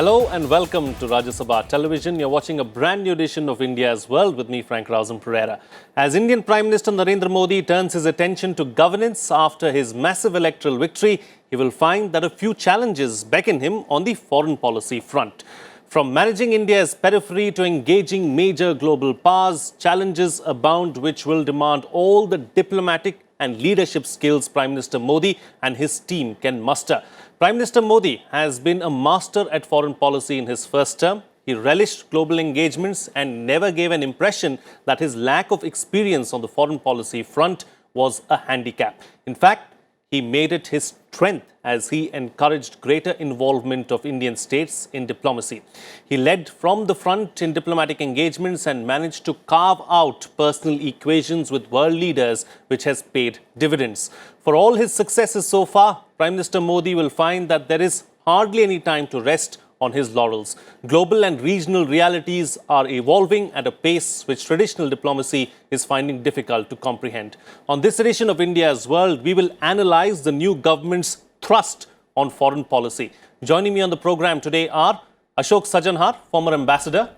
Hello and welcome to Rajya Sabha Television. You're watching a brand new edition of India's World with me, Frank Pereira. As Indian Prime Minister Narendra Modi turns his attention to governance after his massive electoral victory, he will find that a few challenges beckon him on the foreign policy front. From managing India's periphery to engaging major global powers, challenges abound which will demand all the diplomatic and leadership skills Prime Minister Modi and his team can muster. Prime Minister Modi has been a master at foreign policy in his first term. He relished global engagements and never gave an impression that his lack of experience on the foreign policy front was a handicap. In fact, he made it his strength as he encouraged greater involvement of Indian states in diplomacy. He led from the front in diplomatic engagements and managed to carve out personal equations with world leaders, which has paid dividends. For all his successes so far, Prime Minister Modi will find that there is hardly any time to rest on his laurels. Global and regional realities are evolving at a pace which traditional diplomacy is finding difficult to comprehend. On this edition of India's World, we will analyze the new government's thrust on foreign policy. Joining me on the program today are Ashok Sajjanhar, former ambassador,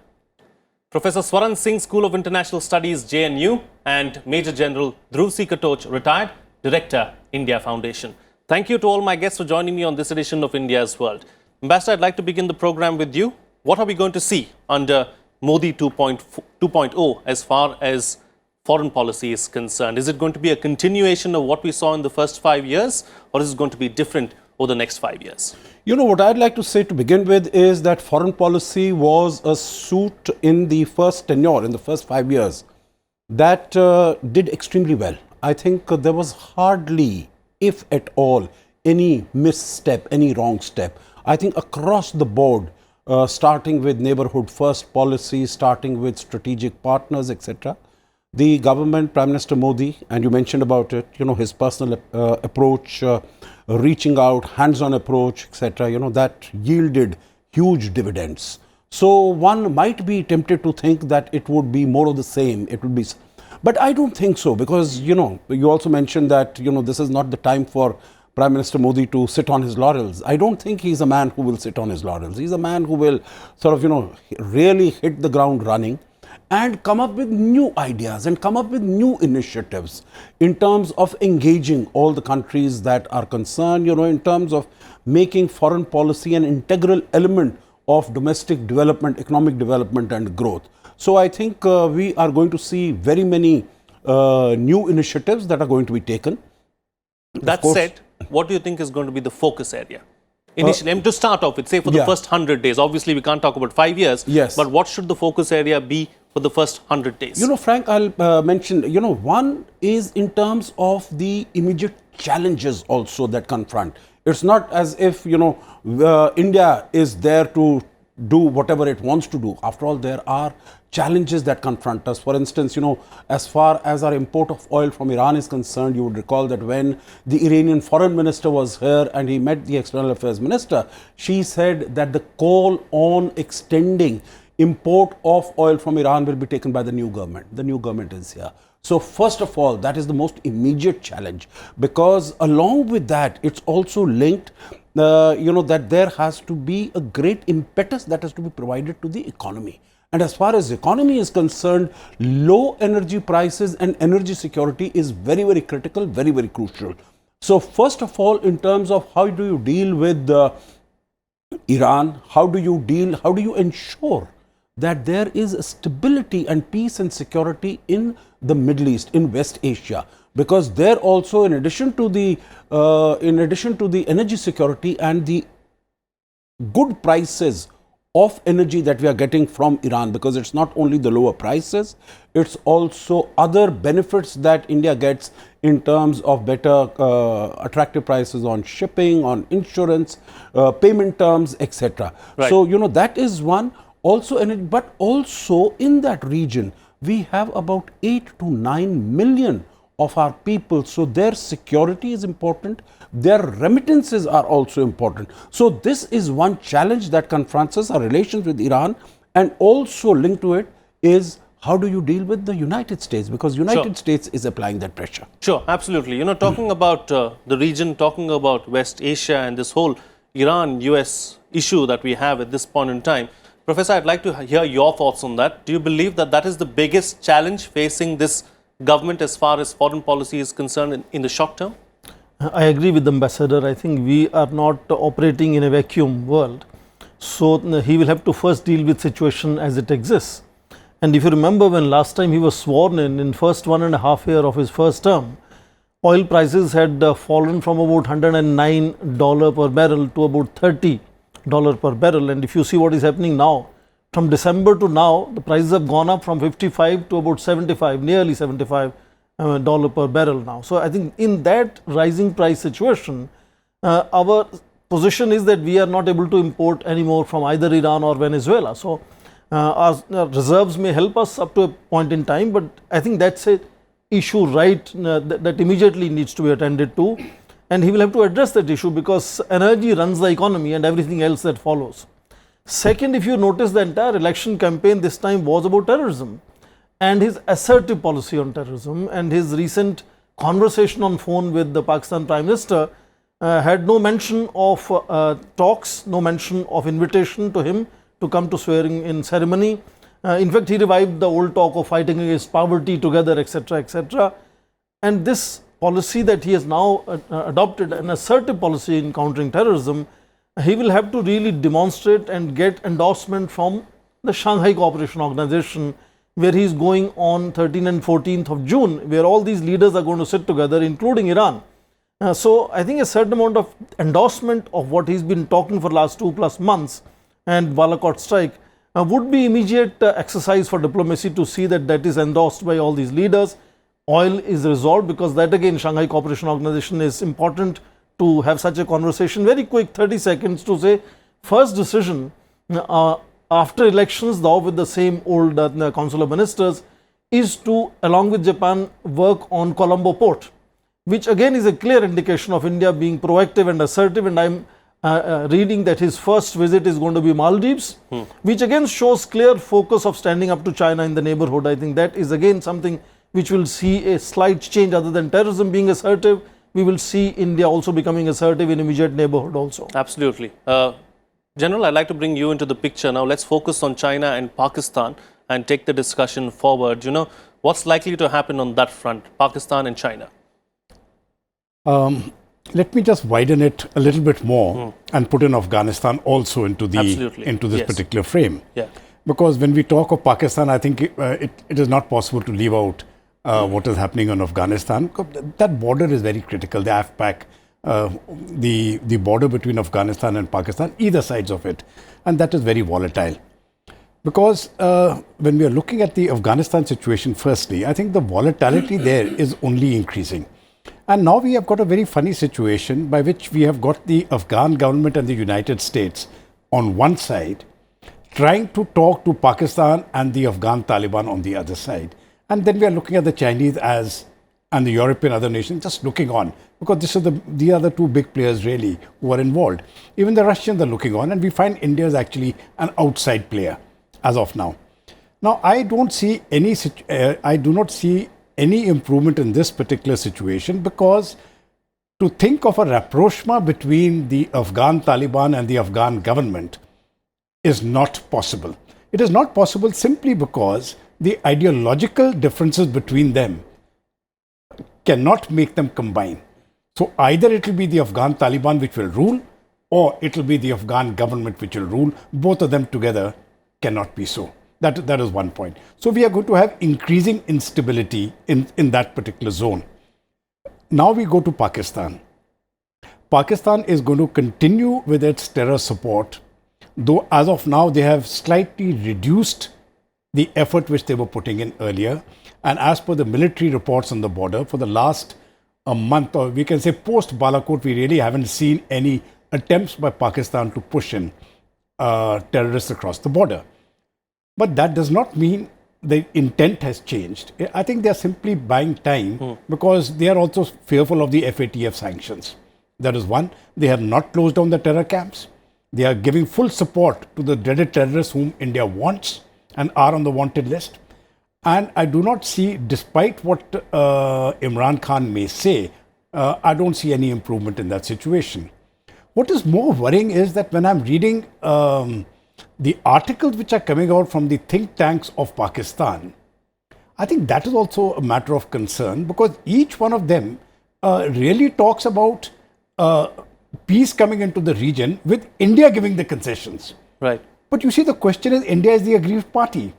Professor Swaran Singh, School of International Studies, JNU, and Major General Dhruv C. Katoch, retired Director, India Foundation. Thank you to all my guests for joining me on this edition of India's World. Ambassador, I'd like to begin the program with you. What are we going to see under Modi 2.0 as far as foreign policy is concerned? Is it going to be a continuation of what we saw in the first 5 years, or is it going to be different over the next 5 years? You know, what I'd like to say to begin with is that foreign policy was a suit in the first tenure, in the first 5 years, that did extremely well. I think there was hardly, if at all, any misstep, any wrong step. I think across the board, starting with neighborhood first policy, starting with strategic partners, etc., the government, Prime Minister Modi, and you mentioned about it, you know, his personal approach, reaching out, hands-on approach, etc., you know, that yielded huge dividends. So one might be tempted to think that it would be more of the same. It would be, but I don't think so, because, you know, you also mentioned that, you know, this is not the time for Prime Minister Modi to sit on his laurels. I don't think he's a man who will sit on his laurels. He's a man who will sort of, you know, really hit the ground running and come up with new ideas and come up with new initiatives in terms of engaging all the countries that are concerned, you know, in terms of making foreign policy an integral element of domestic development, economic development and growth. So I think we are going to see very many new initiatives that are going to be taken. That said, what do you think is going to be the focus area? Initially, to start off with, say for the first 100 days, obviously we can't talk about 5 years, yes, but what should the focus area be for the first 100 days? You know, Frank, I'll mention, you know, one is in terms of the immediate challenges also that confront. It's not as if, you know, India is there to do whatever it wants to do. After all, there are challenges that confront us. For instance, you know, as far as our import of oil from Iran is concerned, you would recall that when the Iranian foreign minister was here and he met the external affairs minister, she said that the call on extending import of oil from Iran will be taken by the new government. The new government is here. So first of all, that is the most immediate challenge, because along with that, it's also linked, you know, that there has to be a great impetus that has to be provided to the economy. And as far as the economy is concerned, low energy prices and energy security is very, very critical, very, very crucial. So first of all, in terms of how do you deal with Iran, how do you ensure that there is stability and peace and security in the Middle East, in West Asia, because there also, in addition to the energy security and the good prices of energy that we are getting from Iran, because it's not only the lower prices, it's also other benefits that India gets in terms of better attractive prices on shipping, on insurance, payment terms, etc. Right. So, you know, that is one. Also, but also in that region, we have about 8 to 9 million of our people. So their security is important. Their remittances are also important. So this is one challenge that confronts us, our relations with Iran, and also linked to it is how do you deal with the United States? Because United States is applying that pressure. Sure, absolutely. You know, talking about the region, talking about West Asia and this whole Iran-US issue that we have at this point in time. Professor, I'd like to hear your thoughts on that. Do you believe that that is the biggest challenge facing this government as far as foreign policy is concerned in the short term? I agree with the Ambassador. I think we are not operating in a vacuum world. So he will have to first deal with situation as it exists. And if you remember, when last time he was sworn in first 1.5 years of his first term, oil prices had fallen from about $109 per barrel to about $30 per barrel. And if you see what is happening now, from December to now, the prices have gone up from 55 to about 75, nearly $75 per barrel now. So I think in that rising price situation, our position is that we are not able to import anymore from either Iran or Venezuela. So our reserves may help us up to a point in time, but I think that's a issue that immediately needs to be attended to, and he will have to address that issue because energy runs the economy and everything else that follows. Second, if you notice, the entire election campaign this time was about terrorism and his assertive policy on terrorism, and his recent conversation on phone with the Pakistan Prime Minister had no mention of talks, no mention of invitation to him to come to swearing in ceremony. In fact, he revived the old talk of fighting against poverty together, etc., etc. And this policy that he has now adopted, an assertive policy in countering terrorism, he will have to really demonstrate and get endorsement from the Shanghai Cooperation Organization, where he is going on 13th and 14th of June, where all these leaders are going to sit together, including Iran. So I think a certain amount of endorsement of what he's been talking for the last 2+ months and Balakot strike would be immediate exercise for diplomacy to see that that is endorsed by all these leaders. Oil is resolved, because that again, Shanghai Cooperation Organization, is important to have such a conversation. Very quick, 30 seconds to say, first decision after elections, though with the same old Council of Ministers, is to, along with Japan, work on Colombo port, which again is a clear indication of India being proactive and assertive. And I'm reading that his first visit is going to be Maldives, which again shows clear focus of standing up to China in the neighborhood. I think that is again something which will see a slight change. Other than terrorism being assertive, we will see India also becoming assertive in immediate neighborhood also. Absolutely. General, I'd like to bring you into the picture now. Let's focus on China and Pakistan and take the discussion forward. You know, what's likely to happen on that front, Pakistan and China? Let me just widen it a little bit more and put in Afghanistan also into this particular frame. Yeah. Because when we talk of Pakistan, I think it is not possible to leave out what is happening in Afghanistan. That border is very critical. The AFPAC, the border between Afghanistan and Pakistan, either sides of it, and that is very volatile. Because when we are looking at the Afghanistan situation, firstly, I think the volatility there is only increasing. And now we have got a very funny situation by which we have got the Afghan government and the United States on one side trying to talk to Pakistan and the Afghan Taliban on the other side. And then we are looking at the Chinese and the European other nations just looking on, because this is the other two big players really who are involved. Even the Russians are looking on, and we find India is actually an outside player as of now. Now, I do not see any improvement in this particular situation, because to think of a rapprochement between the Afghan Taliban and the Afghan government is not possible. It is not possible simply because the ideological differences between them cannot make them combine. So either it will be the Afghan Taliban which will rule, or it will be the Afghan government which will rule. Both of them together cannot be so. That is one point. So we are going to have increasing instability in that particular zone. Now we go to Pakistan. Pakistan is going to continue with its terror support, though as of now they have slightly reduced the effort which they were putting in earlier. And as per the military reports on the border, for the last month, or we can say post Balakot, we really haven't seen any attempts by Pakistan to push in terrorists across the border. But that does not mean the intent has changed. I think they are simply buying time because they are also fearful of the FATF sanctions. That is one. They have not closed down the terror camps. They are giving full support to the dreaded terrorists whom India wants and are on the wanted list. And I do not see, despite what Imran Khan may say, I don't see any improvement in that situation. What is more worrying is that when I'm reading the articles which are coming out from the think tanks of Pakistan, I think that is also a matter of concern, because each one of them really talks about peace coming into the region with India giving the concessions. Right. But you see, the question is, India is the aggrieved party.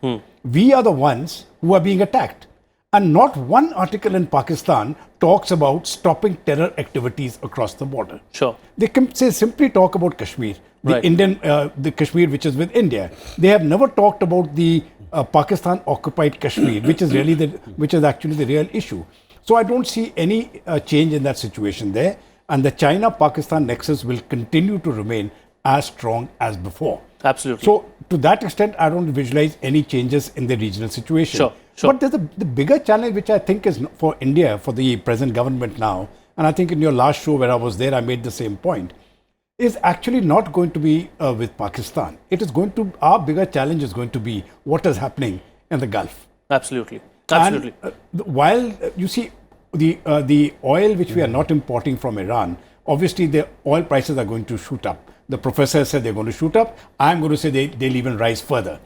We are the ones who are being attacked. And not one article in Pakistan talks about stopping terror activities across the border. Sure. They can simply talk about Kashmir, the Kashmir which is with India. They have never talked about the Pakistan occupied Kashmir, which is actually the real issue. So I don't see any change in that situation there, and the China-Pakistan nexus will continue to remain as strong as before. Absolutely. So to that extent, I don't visualize any changes in the regional situation. Sure. Sure. But there's the bigger challenge, which I think is for India, for the present government now, and I think in your last show where I was there, I made the same point, is actually not going to be with Pakistan. It is going to, our bigger challenge is going to be what is happening in the Gulf. Absolutely. Absolutely. And while you see the oil which we are not importing from Iran, obviously the oil prices are going to shoot up. The professor said they're going to shoot up. I'm going to say they'll even rise further.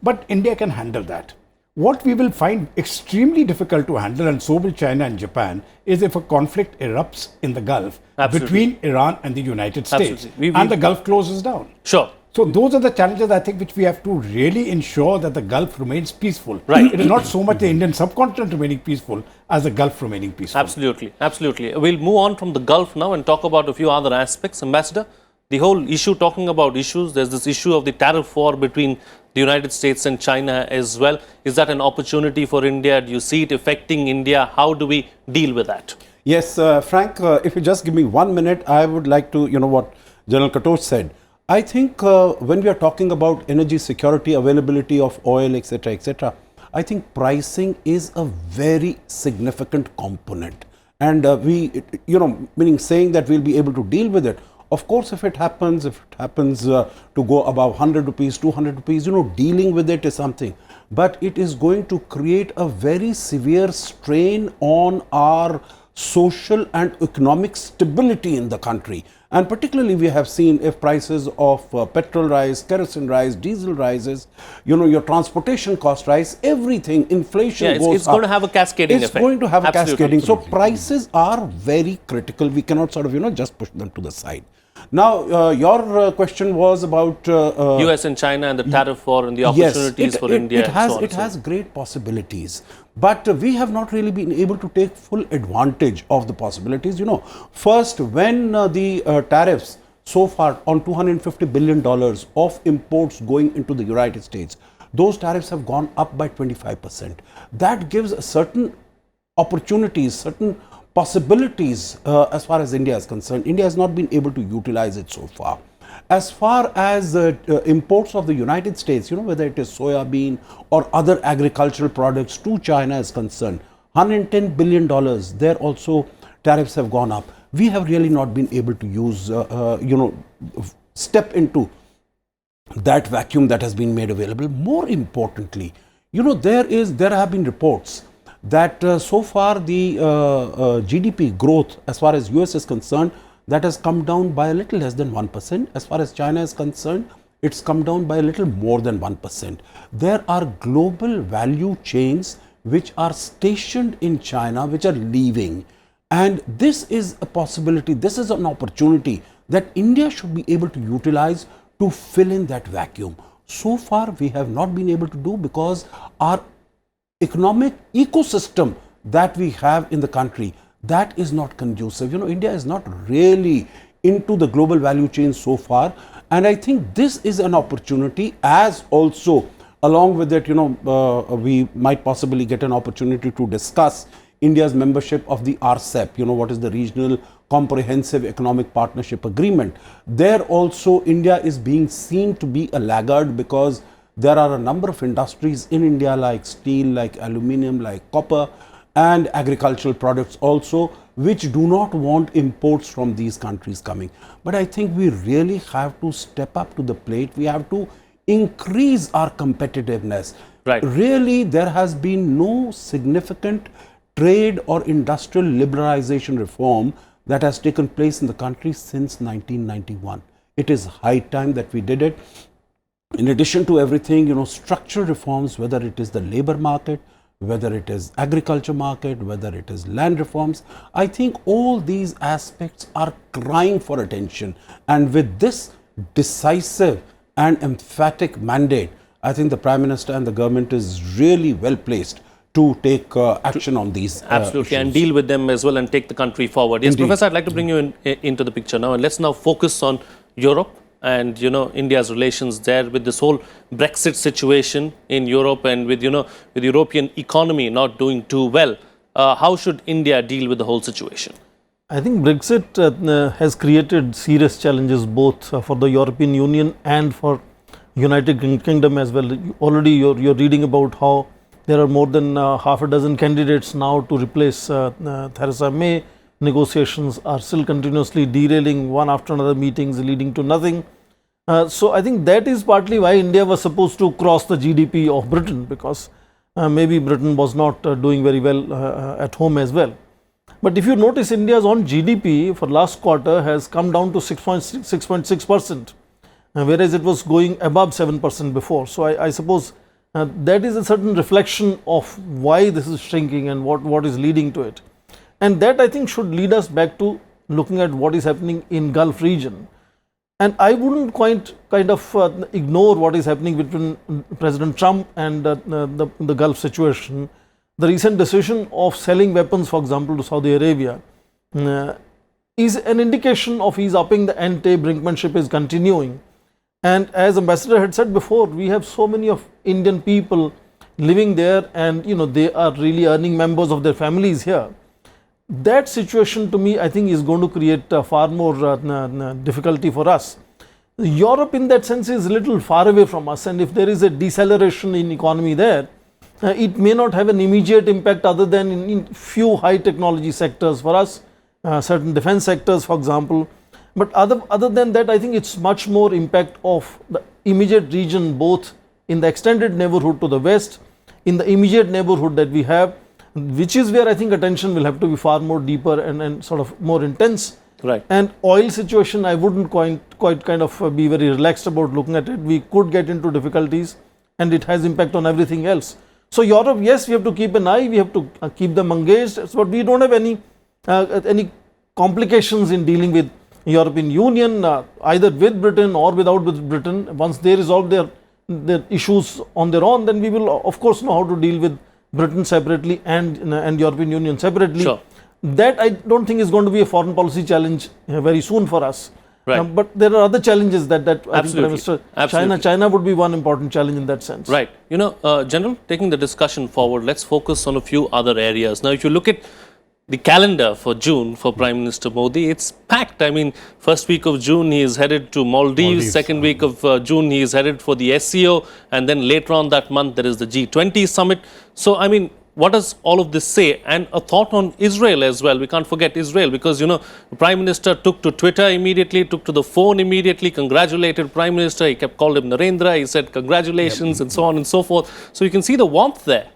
But India can handle that. What we will find extremely difficult to handle, and so will China and Japan, is if a conflict erupts in the Gulf between Iran and the United States, and the Gulf closes down. Sure. So those are the challenges, I think, which we have to really ensure that the Gulf remains peaceful. Right. It is not so much the Indian subcontinent remaining peaceful as the Gulf remaining peaceful. Absolutely. Absolutely. We'll move on from the Gulf now and talk about a few other aspects. Ambassador, the whole issue, talking about issues, there's this issue of the tariff war between the United States and China as well. Is that an opportunity for India? Do you see it affecting India? How do we deal with that? Yes, Frank, if you just give me 1 minute, I would like to, what General Katoch said. I think when we are talking about energy security, availability of oil, etc., I think pricing is a very significant component. And meaning saying that we'll be able to deal with it. Of course, if it happens to go above 100 rupees, 200 rupees, dealing with it is something. But it is going to create a very severe strain on our social and economic stability in the country. And particularly we have seen if prices of petrol rise, kerosene rise, diesel rises, your transportation cost rise, everything, inflation goes up. It's going to have a cascading effect. It's going to have a cascading. Absolutely. So prices are very critical. We cannot sort of, just push them to the side. Now, your question was about US and China and the tariff war and the opportunities for India. It has great possibilities, but we have not really been able to take full advantage of the possibilities. First, when the tariffs so far on $250 billion of imports going into the United States, those tariffs have gone up by 25%. That gives certain opportunities, certain possibilities as far as India is concerned. India has not been able to utilize it so far. As far as imports of the United States, whether it is soya bean or other agricultural products to China is concerned, $110 billion, there also tariffs have gone up. We have really not been able to use, step into that vacuum that has been made available. More importantly, there have been reports that so far the GDP growth as far as US is concerned, that has come down by a little less than 1%. As far as China is concerned, it's come down by a little more than 1%. There are global value chains which are stationed in China, which are leaving. And this is a possibility, this is an opportunity that India should be able to utilize to fill in that vacuum. So far, we have not been able to do because our economic ecosystem that we have in the country, that is not conducive. India is not really into the global value chain so far. And I think this is an opportunity, as also along with it, we might possibly get an opportunity to discuss India's membership of the RCEP, what is the Regional Comprehensive Economic Partnership Agreement. There also India is being seen to be a laggard because there are a number of industries in India like steel, like aluminium, like copper and agricultural products also, which do not want imports from these countries coming. But I think we really have to step up to the plate. We have to increase our competitiveness. Right. Really, there has been no significant trade or industrial liberalization reform that has taken place in the country since 1991. It is high time that we did it. In addition to everything, structural reforms, whether it is the labor market, whether it is agriculture market, whether it is land reforms, I think all these aspects are crying for attention. And with this decisive and emphatic mandate, I think the Prime Minister and the government is really well placed to take action on these Absolutely, issues. and deal with them as well and take the country forward. Yes, Indeed. Professor, I'd like to bring you into the picture now, and let's now focus on Europe and India's relations there with this whole Brexit situation in Europe and with with European economy not doing too well. How should India deal with the whole situation? I think Brexit has created serious challenges both for the European Union and for United Kingdom as well. Already you're reading about how there are more than half a dozen candidates now to replace Theresa May. Negotiations are still continuously derailing, one after another, meetings leading to nothing. So I think that is partly why India was supposed to cross the GDP of Britain, because maybe Britain was not doing very well at home as well. But if you notice, India's own GDP for last quarter has come down to 6.6%, whereas it was going above 7% before. So I suppose that is a certain reflection of why this is shrinking and what is leading to it. And that, I think, should lead us back to looking at what is happening in Gulf region. And I wouldn't kind of ignore what is happening between President Trump and the Gulf situation. The recent decision of selling weapons, for example, to Saudi Arabia is an indication of he's upping the ante, brinkmanship is continuing. And as Ambassador had said before, we have so many of Indian people living there, and they are really earning members of their families here. That situation, to me, I think is going to create far more difficulty for us. Europe in that sense is a little far away from us, and if there is a deceleration in economy there, it may not have an immediate impact other than in few high technology sectors for us, certain defense sectors, for example. But other than that, I think it's much more impact of the immediate region, both in the extended neighborhood to the west, in the immediate neighborhood that we have, which is where I think attention will have to be far more deeper and sort of more intense. Right. And oil situation, I wouldn't quite kind of be very relaxed about looking at it. We could get into difficulties, and it has impact on everything else. So Europe, yes, we have to keep an eye, we have to keep them engaged, but we don't have any complications in dealing with European Union, either with Britain or without with Britain. Once they resolve their issues on their own, then we will of course know how to deal with Britain separately and European Union separately. Sure. That I don't think is going to be a foreign policy challenge very soon for us. Right. But there are other challenges that I think Prime Minister, Absolutely. China would be one important challenge in that sense. Right. General, taking the discussion forward, let's focus on a few other areas. Now, if you look at the calendar for June for Prime Minister Modi, it's packed. I mean, first week of June, he is headed to Maldives. Second week of June, he is headed for the SCO. And then later on that month, there is the G20 summit. So, I mean, what does all of this say? And a thought on Israel as well. We can't forget Israel because, the Prime Minister took to Twitter immediately, took to the phone immediately, congratulated Prime Minister. He called him Narendra. He said congratulations and so on and so forth. So you can see the warmth there.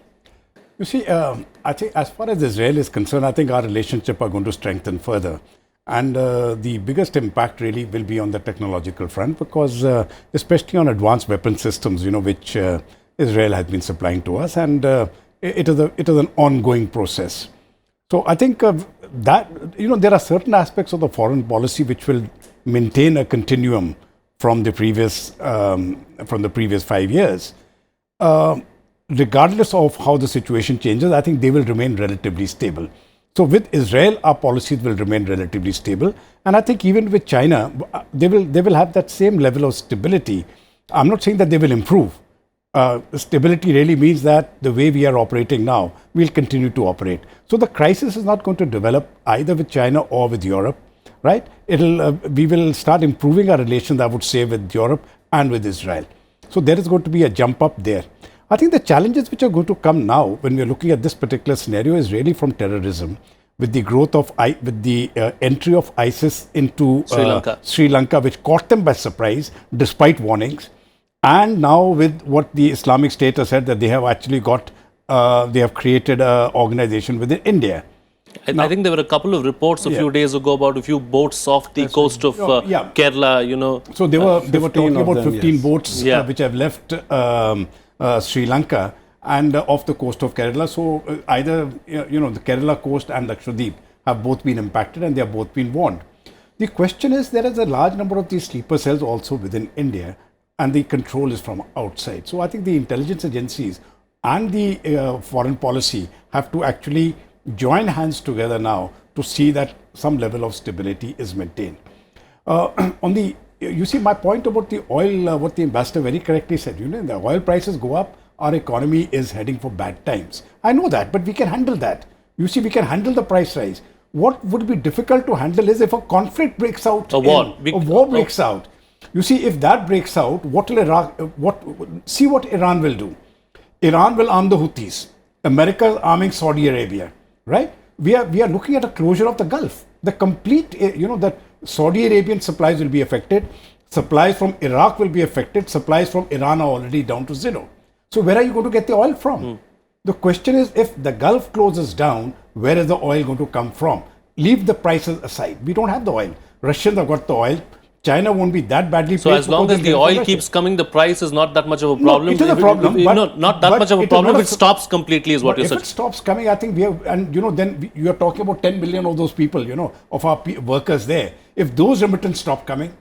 You see, I think as far as Israel is concerned, I think our relationship are going to strengthen further. And the biggest impact really will be on the technological front because especially on advanced weapon systems, which Israel has been supplying to us. And it is an ongoing process. So I think that, there are certain aspects of the foreign policy which will maintain a continuum from the previous 5 years. Regardless of how the situation changes, I think they will remain relatively stable. So with Israel, our policies will remain relatively stable. And I think even with China, they will have that same level of stability. I'm not saying that they will improve. Stability really means that the way we are operating now, we'll continue to operate. So the crisis is not going to develop either with China or with Europe, right? We will start improving our relations, I would say, with Europe and with Israel. So there is going to be a jump up there. I think the challenges which are going to come now when we're looking at this particular scenario is really from terrorism, with the growth of, with the entry of ISIS into Sri Lanka, which caught them by surprise despite warnings. And now with what the Islamic State has said that they have actually they have created an organization within India. I think there were a couple of reports a few days ago about a few boats off the coast of Kerala, you know. So they were talking about them, 15 yes. boats which have left Sri Lanka and off the coast of Kerala. So either the Kerala coast and Lakshadweep have both been impacted and they have both been warned. The question is, there is a large number of these sleeper cells also within India, and the control is from outside. So I think the intelligence agencies and the foreign policy have to actually join hands together now to see that some level of stability is maintained. You see, my point about the oil, what the ambassador very correctly said, the oil prices go up, our economy is heading for bad times. I know that, but we can handle that. You see, we can handle the price rise. What would be difficult to handle is if a conflict breaks out, a war breaks out. You see, if that breaks out, see what Iran will do. Iran will arm the Houthis. America is arming Saudi Arabia, right? We are looking at a closure of the Gulf. The complete, that Saudi Arabian supplies will be affected. Supplies from Iraq will be affected. Supplies from Iran are already down to zero. So where are you going to get the oil from? The question is, if the Gulf closes down, where is the oil going to come from? Leave the prices aside. We don't have the oil. Russians have got the oil. China won't be that badly placed. So as long as the oil keeps coming, the price is not that much of a problem. No, it is a problem. Not that much of a problem if it stops completely is what you're saying. If it stops coming, I think we have, and then you are talking about 10 million of those people, of our workers there. If those remittance stop coming,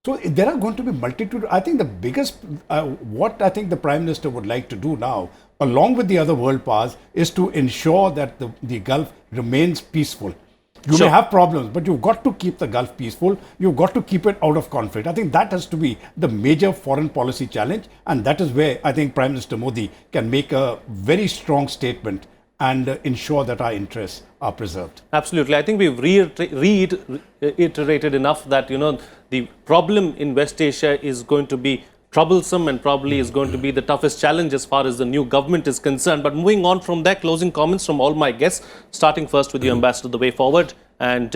so there are going to be multitude. I think the biggest, what I think the Prime Minister would like to do now, along with the other world powers, is to ensure that the Gulf remains peaceful. You may have problems, but you've got to keep the Gulf peaceful. You've got to keep it out of conflict. I think that has to be the major foreign policy challenge. And that is where I think Prime Minister Modi can make a very strong statement and ensure that our interests are preserved. Absolutely. I think we've reiterated enough that, the problem in West Asia is going to be troublesome and probably is going to be the toughest challenge as far as the new government is concerned. But moving on from there, closing comments from all my guests, starting first with you, Ambassador, the way forward, and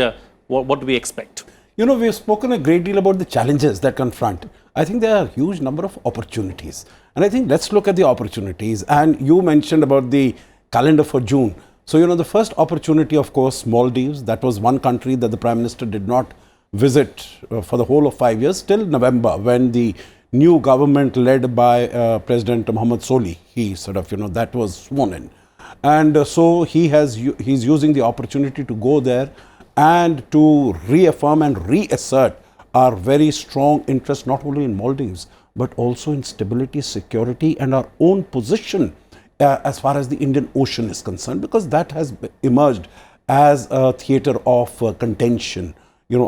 what do we expect? We've spoken a great deal about the challenges that confront. I think there are a huge number of opportunities. And I think let's look at the opportunities. And you mentioned about the calendar for June. So, the first opportunity, of course, Maldives. That was one country that the Prime Minister did not visit for the whole of 5 years, till November, when the new government led by President Mohamed Soli, he sort of, that was sworn in. And so he's using the opportunity to go there and to reaffirm and reassert our very strong interest, not only in Maldives, but also in stability, security, and our own position as far as the Indian Ocean is concerned, because that has emerged as a theater of contention,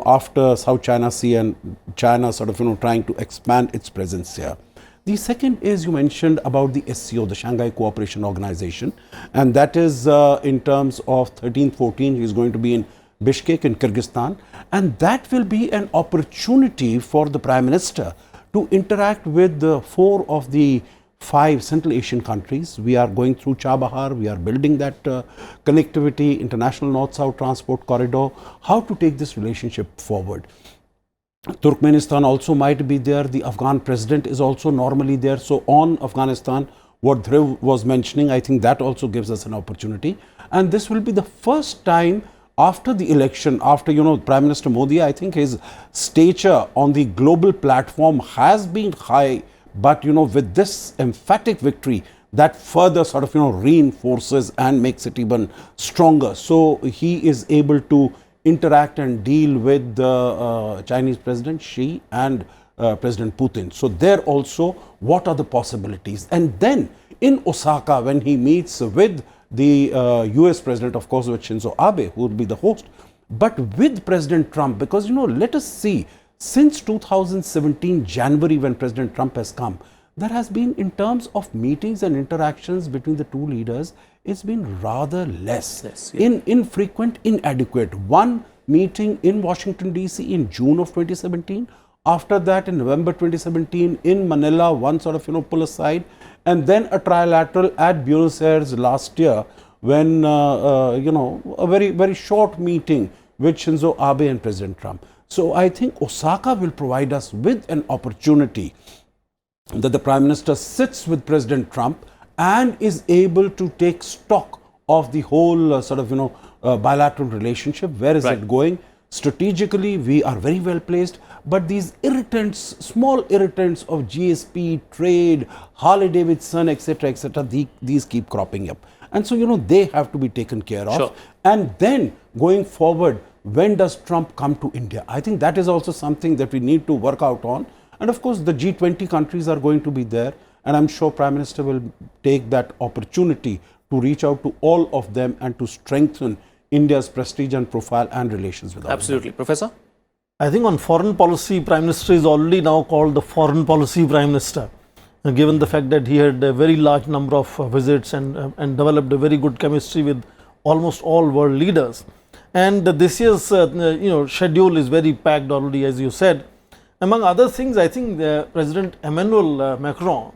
after South China Sea and China sort of, trying to expand its presence here. The second is, you mentioned about the SCO, the Shanghai Cooperation Organization, and that is in terms of 13-14, he is going to be in Bishkek in Kyrgyzstan, and that will be an opportunity for the Prime Minister to interact with 4 of the 5 Central Asian countries. We are going through Chabahar, we are building that connectivity, international north-south transport corridor, how to take this relationship forward. Turkmenistan also might be there, the Afghan president is also normally there. So on Afghanistan, what Dhruv was mentioning, I think that also gives us an opportunity. And this will be the first time after the election, after, Prime Minister Modi, I think his stature on the global platform has been high. But, with this emphatic victory, that further sort of, reinforces and makes it even stronger. So he is able to interact and deal with the Chinese President Xi and President Putin. So there also, what are the possibilities? And then in Osaka, when he meets with the US President, of course, with Shinzo Abe, who will be the host, but with President Trump, because, let us see, since 2017 January, when President Trump has come, there has been, in terms of meetings and interactions between the two leaders, it's been rather less, infrequent, inadequate. One meeting in Washington DC in June of 2017. After that, in November 2017, in Manila, one sort of, pull aside, and then a trilateral at Buenos Aires last year, when, a very, very short meeting with Shinzo Abe and President Trump. So I think Osaka will provide us with an opportunity that the Prime Minister sits with President Trump and is able to take stock of the whole bilateral relationship. Where is Right. it going? Strategically, we are very well placed, but these irritants, small irritants of GSP, trade, Harley Davidson, etc., these keep cropping up. And so, they have to be taken care of. Sure. And then going forward, when does Trump come to India? I think that is also something that we need to work out on. And of course, the G20 countries are going to be there. And I'm sure Prime Minister will take that opportunity to reach out to all of them and to strengthen India's prestige and profile and relations with all of them. Absolutely. Professor? I think on foreign policy, Prime Minister is already now called the foreign policy Prime Minister, given the fact that he had a very large number of visits and developed a very good chemistry with almost all world leaders. And this year's schedule is very packed already, as you said. Among other things, I think President Emmanuel Macron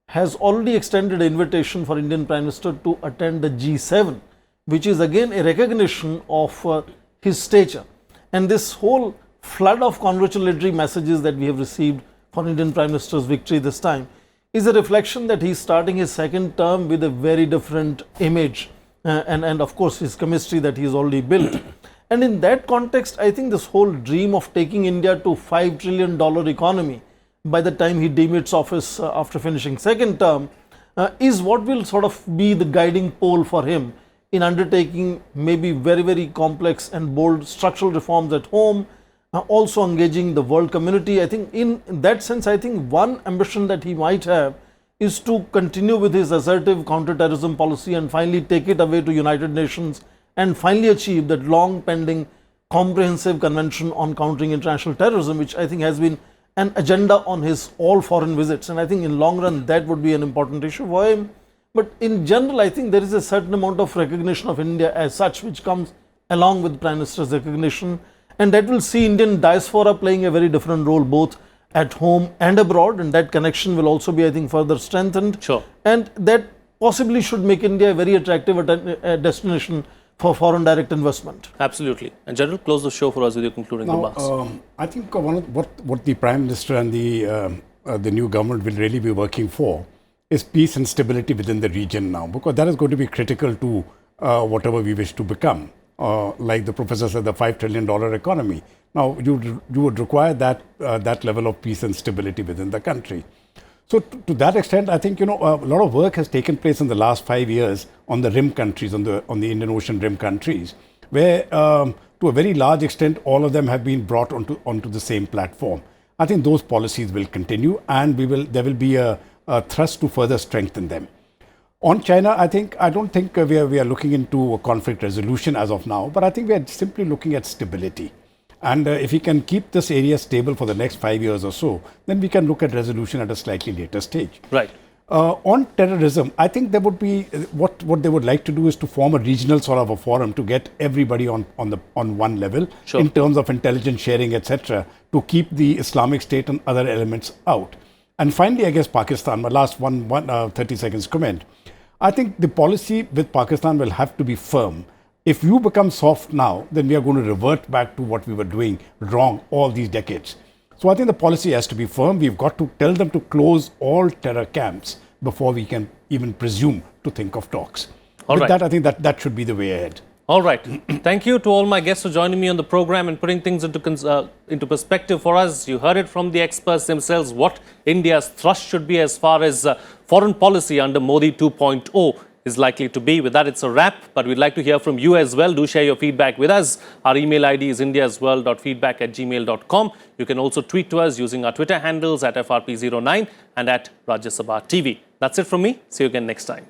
has already extended an invitation for Indian Prime Minister to attend the G7, which is again a recognition of his stature. And this whole flood of congratulatory messages that we have received for Indian Prime Minister's victory this time is a reflection that he is starting his second term with a very different image and of course his chemistry that he has already built. And in that context, I think this whole dream of taking India to $5 trillion economy by the time he demits office after finishing second term is what will sort of be the guiding pole for him in undertaking maybe very, very complex and bold structural reforms at home, also engaging the world community. I think in that sense, I think one ambition that he might have is to continue with his assertive counter-terrorism policy and finally take it away to United Nations and finally achieve that long pending comprehensive convention on countering international terrorism, which I think has been an agenda on his all foreign visits. And I think in long run that would be an important issue for him. But in general, I think there is a certain amount of recognition of India as such, which comes along with Prime Minister's recognition. And that will see Indian diaspora playing a very different role both at home and abroad. And that connection will also be, I think, further strengthened. Sure. And that possibly should make India a very attractive destination for foreign direct investment. Absolutely. And General, close the show for us with your concluding remarks. I think what the Prime Minister and the new government will really be working for is peace and stability within the region now, because that is going to be critical to whatever we wish to become. Like the professor said, the $5 trillion economy. Now, you would require that level of peace and stability within the country. So to that extent, I think, a lot of work has taken place in the last 5 years on the rim countries, on the Indian Ocean rim countries, where to a very large extent, all of them have been brought onto the same platform. I think those policies will continue, and there will be a thrust to further strengthen them. On China, I don't think we are looking into a conflict resolution as of now, but I think we are simply looking at stability. And if we can keep this area stable for the next 5 years or so, then we can look at resolution at a slightly later stage. Right. On terrorism, I think there would be what they would like to do is to form a regional sort of a forum to get everybody on one level. Sure. In terms of intelligence sharing, etc., to keep the Islamic State and other elements out. And finally, I guess Pakistan, my last 30 seconds comment. I think the policy with Pakistan will have to be firm. If you become soft now, then we are going to revert back to what we were doing wrong all these decades. So I think the policy has to be firm. We've got to tell them to close all terror camps before we can even presume to think of talks. All With right. that, I think that should be the way ahead. All right. Thank you to all my guests for joining me on the program and putting things into perspective for us. You heard it from the experts themselves what India's thrust should be as far as foreign policy under Modi 2.0 is likely to be. With that, it's a wrap, but we'd like to hear from you as well. Do share your feedback with us. Our email ID is indiasworld.feedback@gmail.com. You can also tweet to us using our Twitter handles at FRP09 and at Rajya Sabha TV. That's it from me. See you again next time.